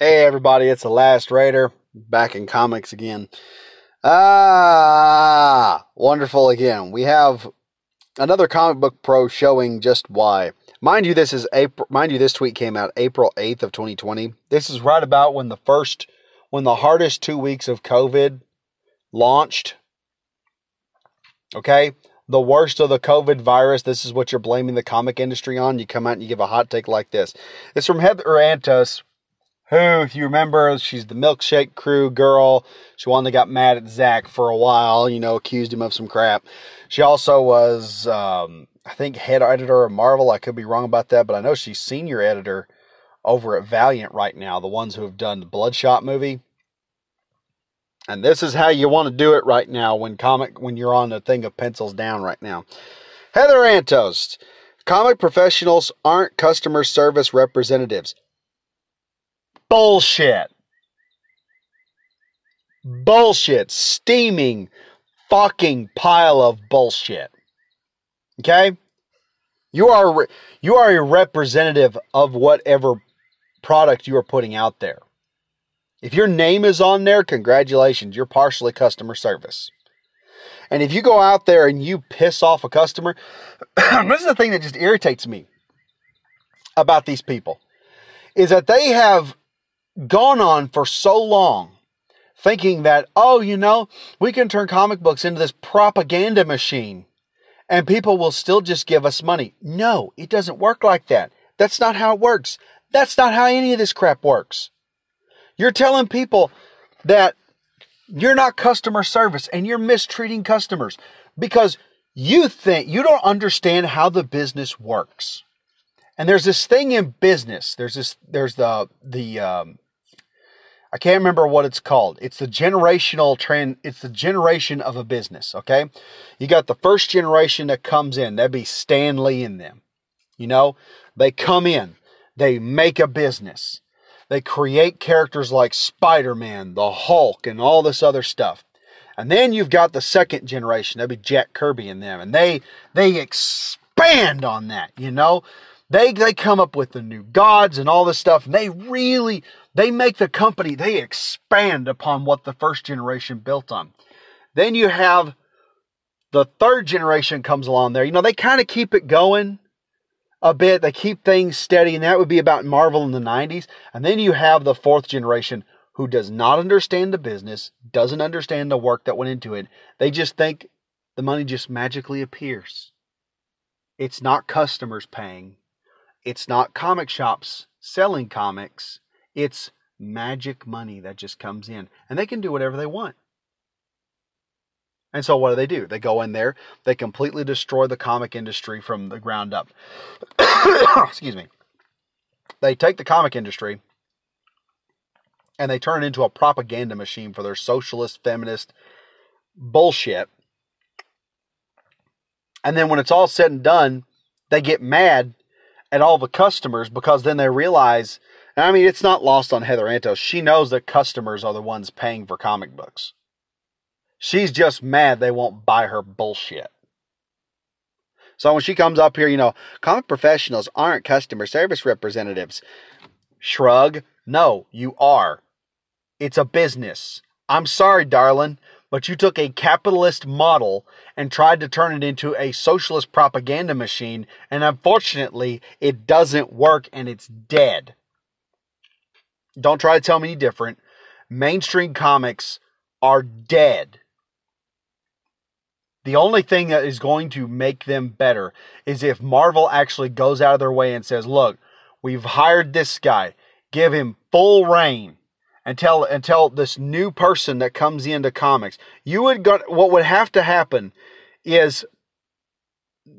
Hey everybody, it's the Last Raider, back in comics again. Wonderful again. We have another comic book pro showing just why. Mind you, this tweet came out April 8th of 2020. This is right about when the hardest 2 weeks of COVID launched. Okay? The worst of the COVID virus. This is what you're blaming the comic industry on. You come out and you give a hot take like this. It's from Heather Antos, who, if you remember, she's the Milkshake Crew girl. She one that got mad at Zach for a while, accused him of some crap. She also was, I think, head editor of Marvel. I could be wrong about that, but I know she's senior editor over at Valiant right now, the ones who have done the Bloodshot movie. And this is how you want to do it right now when you're on a thing of pencils down right now. Heather Antos, comic professionals aren't customer service representatives. Bullshit. Steaming fucking pile of bullshit. Okay? You are a representative of whatever product you are putting out there. If your name is on there, congratulations, you're partially customer service. And if you go out there and you piss off a customer, this is the thing that just irritates me about these people, is that they have gone on for so long thinking that, we can turn comic books into this propaganda machine and people will still just give us money. No, it doesn't work like that. That's not how it works. That's not how any of this crap works. You're telling people that you're not customer service and you're mistreating customers because you think you don't understand how the business works. And there's this thing in business. There's the I can't remember what it's called. It's the generational trend. It's the generation of a business. Okay. You got the first generation that comes in. That'd be Stan Lee and them. They come in, they make a business. They create characters like Spider-Man, the Hulk, and all this other stuff. And then you've got the second generation. That'd be Jack Kirby and them. And they expand on that, They come up with the new gods and all this stuff. And they make the company, they expand upon what the first generation built on. Then you have the third generation comes along there. They kind of keep it going a bit. They keep things steady, and that would be about Marvel in the 90s. And then you have the fourth generation who does not understand the business, doesn't understand the work that went into it. They just think the money just magically appears. It's not customers paying. It's not comic shops selling comics. It's magic money that just comes in. And they can do whatever they want. And so what do? They go in there, they completely destroy the comic industry from the ground up. Excuse me. They take the comic industry and they turn it into a propaganda machine for their socialist, feminist bullshit. And then when it's all said and done, they get mad at all the customers because then they realize, it's not lost on Heather Antos. She knows that customers are the ones paying for comic books. She's just mad they won't buy her bullshit. So when she comes up here, comic professionals aren't customer service representatives. Shrug. No, you are. It's a business. I'm sorry, darling, but you took a capitalist model and tried to turn it into a socialist propaganda machine, and unfortunately, it doesn't work and it's dead. Don't try to tell me any different. Mainstream comics are dead. The only thing that is going to make them better is if Marvel actually goes out of their way and says, look, we've hired this guy. Give him full reign until this new person that comes into comics. What would have to happen is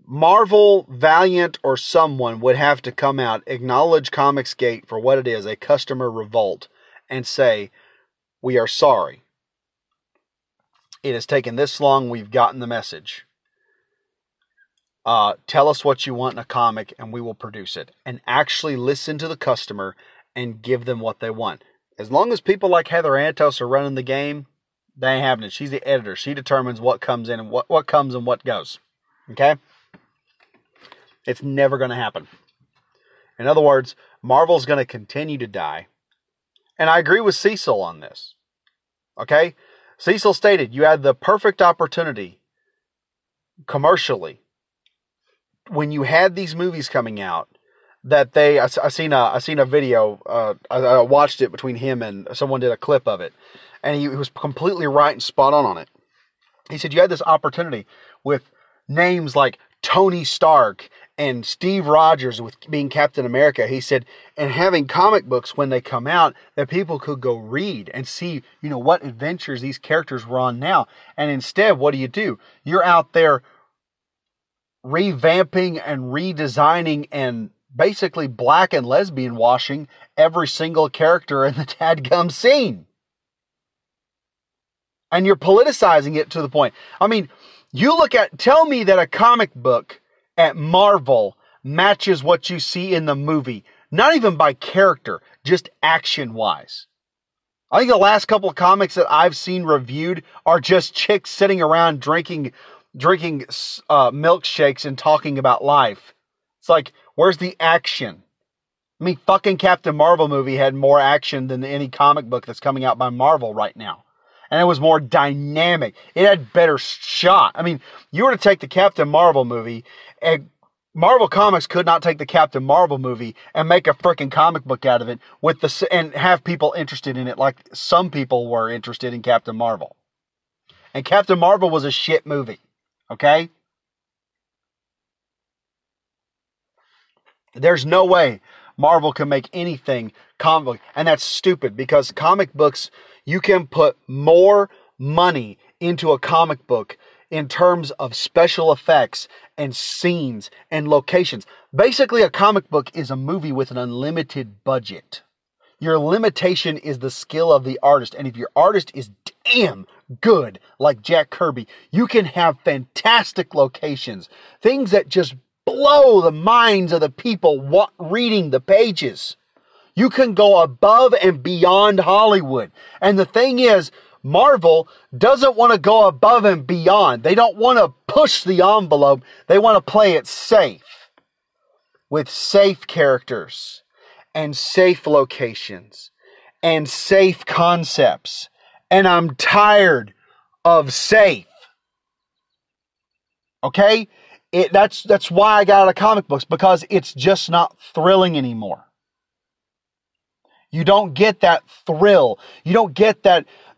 Marvel, Valiant, or someone would have to come out, acknowledge Comicsgate for what it is, a customer revolt, and say, we are sorry. It has taken this long. We've gotten the message. Tell us what you want in a comic and we will produce it. And actually listen to the customer and give them what they want. As long as people like Heather Antos are running the game, they ain't having it. She's the editor. She determines what comes in and what comes and what goes. Okay? It's never going to happen. In other words, Marvel's going to continue to die. And I agree with Cecil on this. Okay? Cecil stated you had the perfect opportunity commercially when you had these movies coming out that I seen a video, I watched it between him and someone did a clip of it, and he was completely right and spot on it. He said you had this opportunity with names like Tony Stark and Steve Rogers with being Captain America. He said, and having comic books when they come out that people could go read and see, what adventures these characters were on now. And instead, what do? You're out there revamping and redesigning and basically black and lesbian washing every single character in the dadgum scene. And you're politicizing it to the point. I mean, tell me that a comic book at Marvel matches what you see in the movie. Not even by character, just action-wise. I think the last couple of comics that I've seen reviewed are just chicks sitting around drinking milkshakes and talking about life. It's like, where's the action? I mean, fucking Captain Marvel movie had more action than any comic book that's coming out by Marvel right now. And it was more dynamic. It had better shot. I mean, you were to take the Captain Marvel movie, and Marvel Comics could not take the Captain Marvel movie and make a freaking comic book out of it and have people interested in it like some people were interested in Captain Marvel. And Captain Marvel was a shit movie. Okay? There's no way Marvel can make anything comic book. And that's stupid because comic books, you can put more money into a comic book in terms of special effects and scenes and locations. Basically, a comic book is a movie with an unlimited budget. Your limitation is the skill of the artist. And if your artist is damn good, like Jack Kirby, you can have fantastic locations. Things that just blow the minds of the people reading the pages. You can go above and beyond Hollywood. And the thing is, Marvel doesn't want to go above and beyond. They don't want to push the envelope. They want to play it safe. With safe characters. And safe locations. And safe concepts. And I'm tired of safe. Okay? That's why I got out of comic books. Because it's just not thrilling anymore. You don't get that thrill. You don't get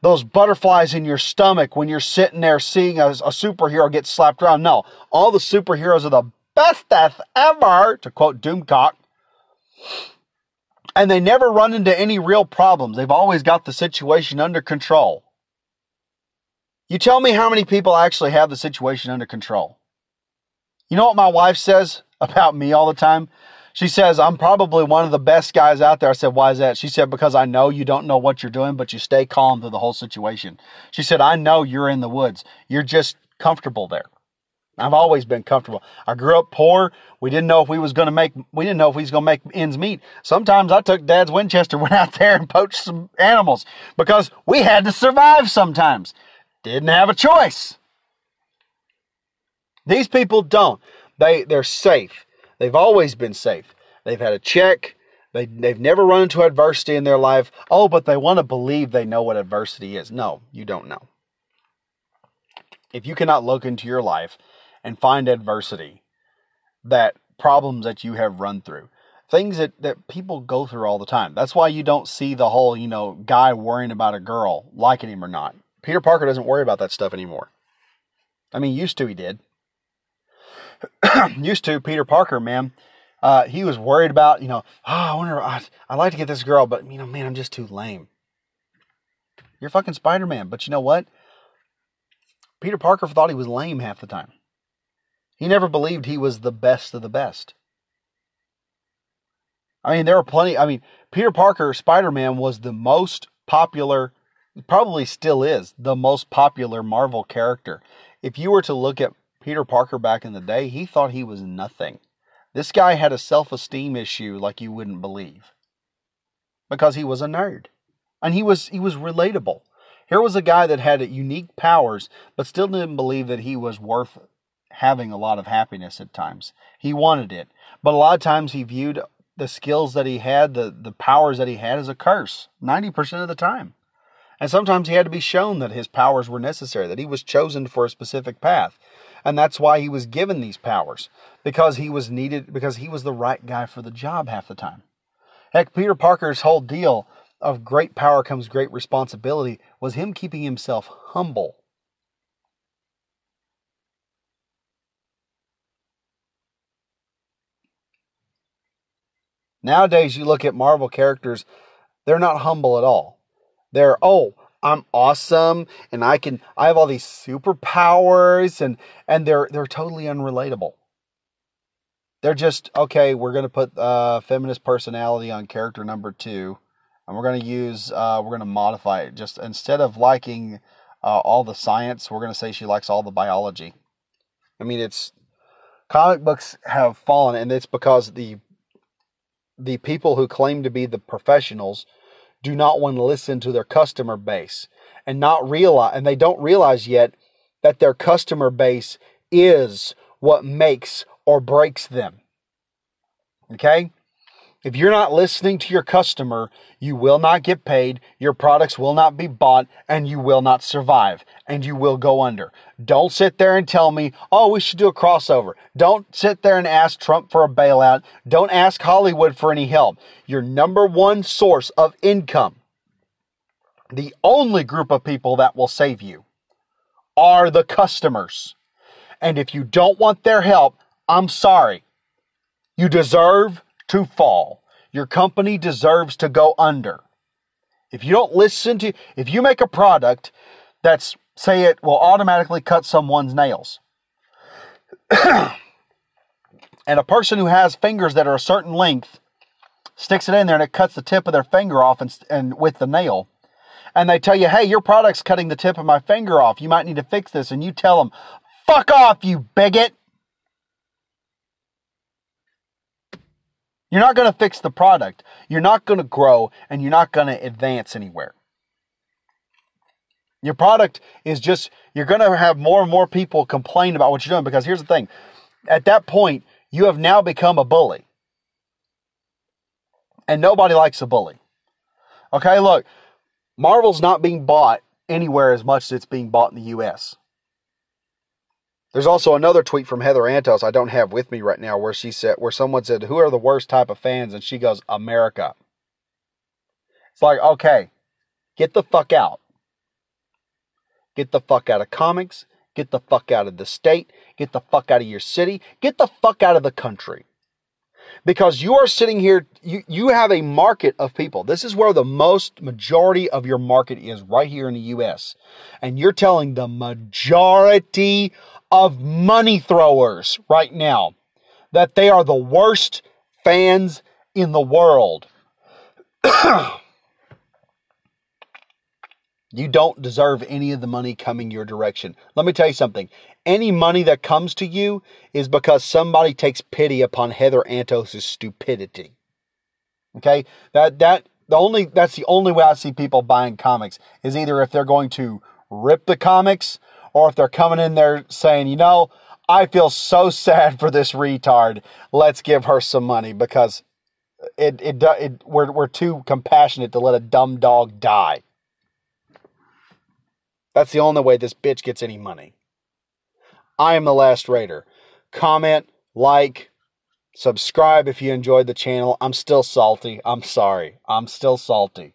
those butterflies in your stomach when you're sitting there seeing a superhero get slapped around. No, all the superheroes are the best death ever, to quote Doomcock. And they never run into any real problems. They've always got the situation under control. You tell me how many people actually have the situation under control. You know what my wife says about me all the time? She says, I'm probably one of the best guys out there. I said, why is that? She said, because I know you don't know what you're doing, but you stay calm through the whole situation. She said, I know you're in the woods. You're just comfortable there. I've always been comfortable. I grew up poor. We didn't know if we was going to make ends meet. Sometimes I took Dad's Winchester, went out there and poached some animals because we had to survive sometimes. Didn't have a choice. These people don't. They're safe. They've always been safe. They've had a check. They've never run into adversity in their life. Oh, but they want to believe they know what adversity is. No, you don't know. If you cannot look into your life and find adversity, that problems that you have run through, things that people go through all the time. That's why you don't see the whole, guy worrying about a girl liking him or not. Peter Parker doesn't worry about that stuff anymore. I mean, used to he did. Used to, Peter Parker, man, he was worried about, I wonder, I'd like to get this girl, but, man, I'm just too lame. You're fucking Spider-Man, but you know what? Peter Parker thought he was lame half the time. He never believed he was the best of the best. There were plenty, Peter Parker, Spider-Man was the most popular, probably still is, the most popular Marvel character. If you were to look at Peter Parker back in the day, he thought he was nothing. This guy had a self-esteem issue like you wouldn't believe. Because he was a nerd. And he was relatable. Here was a guy that had unique powers, but still didn't believe that he was worth having a lot of happiness at times. He wanted it. But a lot of times he viewed the skills that he had, the powers that he had as a curse 90% of the time. And sometimes he had to be shown that his powers were necessary, that he was chosen for a specific path. And that's why he was given these powers, because he was needed, because he was the right guy for the job half the time. Heck, Peter Parker's whole deal of great power comes great responsibility was him keeping himself humble. Nowadays, you look at Marvel characters, they're not humble at all. They're, oh, I'm awesome, and I have all these superpowers, and they're totally unrelatable. They're just, okay, we're going to put feminist personality on character number 2, and we're going to modify it. Just instead of liking all the science, we're going to say she likes all the biology. I mean, comic books have fallen, and it's because the people who claim to be the professionals do not want to listen to their customer base and they don't realize yet that their customer base is what makes or breaks them. Okay? If you're not listening to your customer, you will not get paid, your products will not be bought, and you will not survive, and you will go under. Don't sit there and tell me, oh, we should do a crossover. Don't sit there and ask Trump for a bailout. Don't ask Hollywood for any help. Your number one source of income, the only group of people that will save you, are the customers. And if you don't want their help, I'm sorry. You deserve to fall. Your company deserves to go under. If you make a product that's, say it will automatically cut someone's nails, and a person who has fingers that are a certain length sticks it in there and it cuts the tip of their finger off and with the nail, and they tell you, hey, your product's cutting the tip of my finger off, you might need to fix this, and you tell them, fuck off, you bigot. You're not going to fix the product. You're not going to grow, and you're not going to advance anywhere. Your product is just, you're going to have more and more people complain about what you're doing, because here's the thing. At that point, you have now become a bully. And nobody likes a bully. Okay, look, Marvel's not being bought anywhere as much as it's being bought in the U.S. There's also another tweet from Heather Antos I don't have with me right now where someone said, who are the worst type of fans? And she goes, America. It's like, okay, get the fuck out. Get the fuck out of comics. Get the fuck out of the state. Get the fuck out of your city. Get the fuck out of the country. Because you are sitting here, you have a market of people. This is where the majority of your market is, right here in the U.S. And you're telling the majority of money throwers right now that they are the worst fans in the world. You don't deserve any of the money coming your direction. Let me tell you something. Any money that comes to you is because somebody takes pity upon Heather Antos' stupidity. Okay? That's the only way I see people buying comics, is either if they're going to rip the comics, or if they're coming in there saying, you know, I feel sad for this retard. Let's give her some money, because we're too compassionate to let a dumb dog die. That's the only way this bitch gets any money. I am the Last Raider. Comment, like, subscribe if you enjoyed the channel. I'm still salty. I'm sorry. I'm still salty.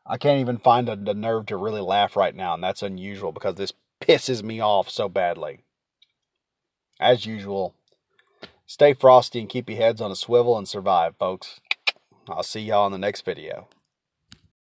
I can't even find the nerve to really laugh right now, and that's unusual because this pisses me off so badly. As usual, stay frosty and keep your heads on a swivel and survive, folks. I'll see y'all in the next video.